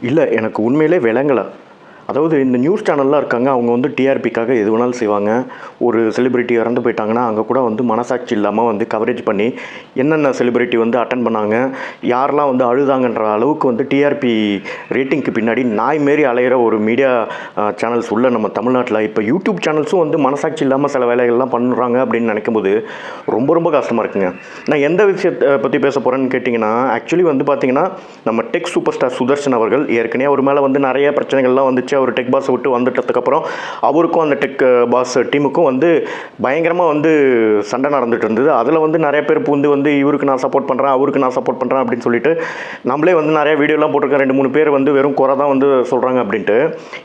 இல்ல. எனக்கு உண்மையிலே விளங்கல. அதாவது இந்த நியூஸ் சேனல்லாம் இருக்காங்க. அவங்க வந்து டிஆர்பிக்காக எது வேணாலும் செய்வாங்க. ஒரு செலிபிரிட்டி இறந்து போயிட்டாங்கன்னா, அங்க கூட வந்து மனசாட்சி இல்லாம வந்து கவரேஜ் பண்ணி, என்னென்ன செலிபிரிட்டி வந்து அட்டெண்ட் பண்ணாங்க, யாரெல்லாம் வந்து அழுதாங்கன்ற அளவுக்கு வந்து டிஆர்பி ரேட்டிங்க்கு பின்னாடி நாய் மாரி அலையிற ஒரு மீடியா சேனல்ஸ் உள்ள நம்ம தமிழ்நாட்டுல இப்ப யூடியூப் சேனல்ஸும் வந்து மனசாட்சி இல்லாம சில வேலைகள்லாம் பண்றாங்க அப்படின்னு நினைக்கும்போது, ரொம்ப ரொம்ப கஷ்டமா இருக்குங்க. நான் எந்த விஷயத்த பத்தி பேச போறேன்னு கேட்டீங்கன்னா, ஆக்சுவலி வந்து பார்த்தீங்கன்னா, நம்ம டெக் சூப்பர் ஸ்டார் சுதர்ஷன் அவர்கள் ஏற்கனவே அவர் மேல வந்து நெறைய பிரச்சனைகள்லாம் வந்துச்சு. அவர் டெக் பாஸை விட்டு வந்துட்டதுக்கப்புறம் அவருக்கும் அந்த டெக் பாஸ் டீமுக்கும் வந்து பயங்கரமாக வந்து சண்டை நடந்துட்டு இருந்தது. அதில் வந்து நிறைய பேர் பூந்து வந்து இவருக்கு நான் சப்போர்ட் பண்ணுறேன், அவருக்கு நான் சப்போர்ட் பண்ணுறேன் அப்படின்னு சொல்லிட்டு நம்மளே வந்து நிறைய வீடியோலாம் போட்டிருக்கேன். 2-3 பேர் வந்து வெறும் குறை தான் வந்து சொல்கிறாங்க அப்படின்ட்டு.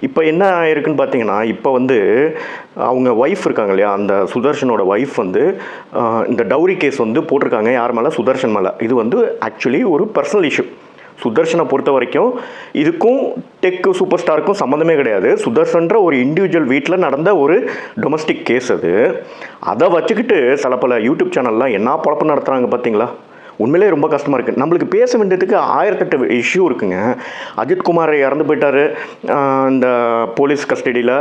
இப்போ என்ன இருக்குன்னு பார்த்தீங்கன்னா, இப்போ வந்து அவங்க ஒய்ஃப் இருக்காங்க இல்லையா, அந்த சுதர்ஷனோட ஒய்ஃப் வந்து இந்த டவுரி கேஸ் வந்து போட்டிருக்காங்க. யார் மேலே? சுதர்ஷன் மேலே. இது வந்து ஆக்சுவலி ஒரு பர்சனல் இஷ்யூ. சுதர்ஷனை பொறுத்த வரைக்கும் இதுக்கும் டெக் சூப்பர் ஸ்டாருக்கும் சம்மந்தமே கிடையாது. சுதர்ஷன்ற ஒரு இண்டிவிஜுவல் வீட்டில் நடந்த ஒரு டொமஸ்டிக் கேஸ் அது. அதை வச்சுக்கிட்டு சில பல யூடியூப் சேனல்லாம் என்ன பொழப்பு நடத்துகிறாங்க பார்த்தீங்களா? உண்மையிலே ரொம்ப கஷ்டமாக இருக்குது. நம்மளுக்கு பேச வேண்டியதுக்கு 1008 இஷ்யூ இருக்குங்க. அஜித்குமார் இறந்து போயிட்டார் இந்த போலீஸ் கஸ்டடியில்.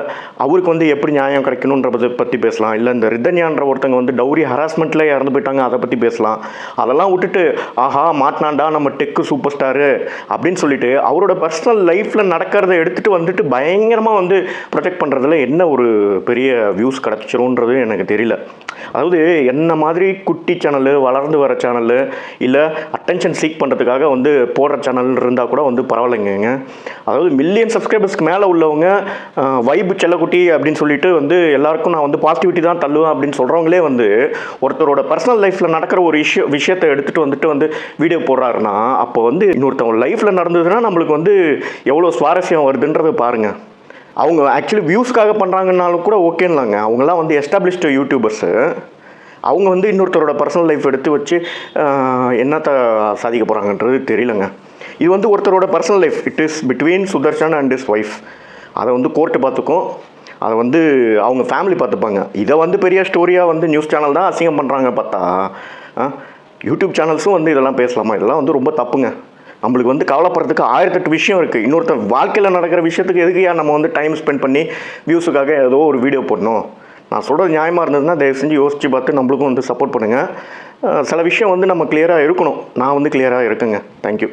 அவருக்கு வந்து எப்படி நியாயம் கிடைக்கணுன்றதை பற்றி பேசலாம். இல்லை இந்த ரிதன்யான்ற ஒருத்தங்க வந்து டவுரி ஹராஸ்மெண்ட்டில் இறந்து போயிட்டாங்க, அதை பற்றி பேசலாம். அதெல்லாம் விட்டுட்டு ஆஹா மாட்டினாண்டா நம்ம டெக்கு சூப்பர் ஸ்டாரு அப்படின்னு சொல்லிட்டு அவரோட பர்சனல் லைஃப்பில் நடக்கிறத எடுத்துகிட்டு வந்துட்டு பயங்கரமாக வந்து ப்ரொஜெக்ட் பண்ணுறதுல என்ன ஒரு பெரிய வியூஸ் கிடச்சிரும்ன்றது எனக்கு தெரியல. அதாவது என்ன மாதிரி குட்டி சேனலு, வளர்ந்து வர சேனலு, இல்லை அட்டென்ஷன் சீக் பண்ணுறதுக்காக வந்து போடுற சேனல் இருந்தால் கூட வந்து பரவாயில்லைங்க. அதாவது மில்லியன் சப்ஸ்கிரைபர்ஸ்க்கு மேலே உள்ளவங்க வைப்பு செல்லக்குட்டி அப்படின்னு சொல்லிட்டு வந்து எல்லாருக்கும் நான் வந்து பாசிட்டிவிட்டி தான் தள்ளுவேன் அப்படின்னு சொல்கிறவங்களே வந்து ஒருத்தரோட பர்சனல் லைஃப்பில் நடக்கிற ஒரு விஷயத்தை எடுத்துகிட்டு வந்துட்டு வந்து வீடியோ போடுறாருன்னா, அப்போ வந்து இன்னொருத்தவங்க லைஃப்பில் நடந்ததுன்னா நம்மளுக்கு வந்து எவ்வளோ சுவாரஸ்யம் வருதுன்றதை பாருங்கள். அவங்க ஆக்சுவலி வியூஸ்க்காக பண்ணுறாங்கன்னாலும் கூட ஓகேங்களாங்க. அவங்களாம் வந்து எஸ்டாப்ளிஷ்டு யூடியூபர்ஸு. அவங்க வந்து இன்னொருத்தரோட பர்சனல் லைஃப் எடுத்து வச்சு என்னத்தை சாதிக்க போகிறாங்கன்றது தெரியலங்க. இது வந்து ஒருத்தரோட personal life. It is between Sudarshan and is wife. அதை வந்து கோர்ட்டு பார்த்துக்கும். அதை வந்து அவங்க ஃபேமிலி பார்த்துப்பாங்க. இதை வந்து பெரிய ஸ்டோரியாக வந்து நியூஸ் சேனல் தான் அசிங்கம் பண்ணுறாங்க பார்த்தா, யூடியூப் சேனல்ஸும் வந்து இதெல்லாம் பேசலாமா? இதெல்லாம் வந்து ரொம்ப தப்புங்க. நம்மளுக்கு வந்து கவலைப்படுறதுக்கு 1008 விஷயம் இருக்குது. இன்னொருத்தர் வாழ்க்கையில் நடக்கிற விஷயத்துக்கு எதுக்கு நம்ம வந்து டைம் ஸ்பெண்ட் பண்ணி வியூஸுக்காக ஏதோ ஒரு வீடியோ போடணும்? நான் சொல்கிறது நியாயமாக இருந்ததுன்னா தயவு செஞ்சு யோசித்து பார்த்து நம்மளுக்கும் வந்து சப்போர்ட் பண்ணுங்கள். சில விஷயம் வந்து நம்ம கிளியராக இருக்கணும். நான் வந்து கிளியராக இருக்கேங்க. தேங்க்யூ.